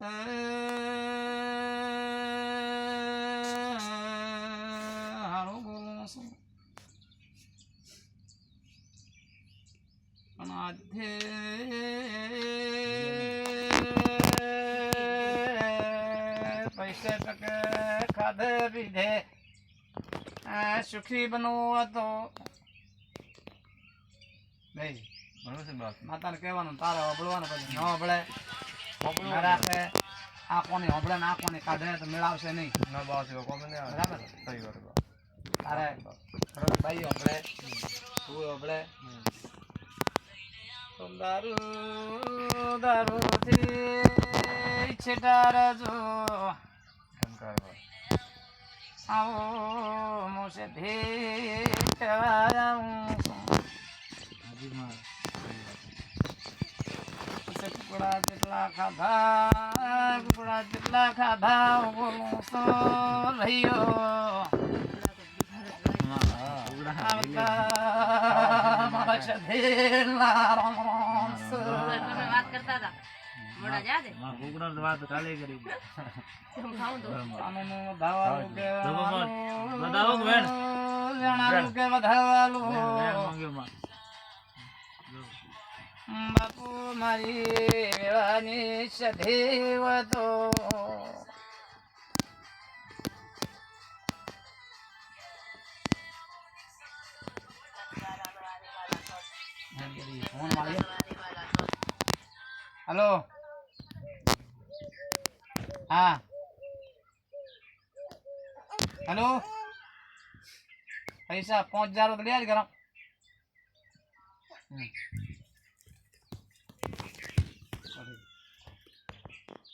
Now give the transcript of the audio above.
હારું બોલું છું પણ આજે પૈસે ટકે ખાધે પીધે સુખી બનવું હતો ભાઈ માતાને કહેવાનું તારે હબળવાનું પછી ન હબળે રાખે આંખોની હબળે ને આંખોની કાઢે તો મેળવશે નહીં બરાબર તારે ભાઈ હબળે તું હબળે દારૂ દારૂથી છેટાર જો આવો મોસે ભેટ કુકડા જેટલા ખાધા બોલું સો રહ્યો વાત કરતા હતા મોડા જા દે વાત કાલે કરી હું ખાઉં તો બાપુ મારી વેળાની સધેવ તો हेलो हाँ हेलो पैसा 5000 तो ले आज करो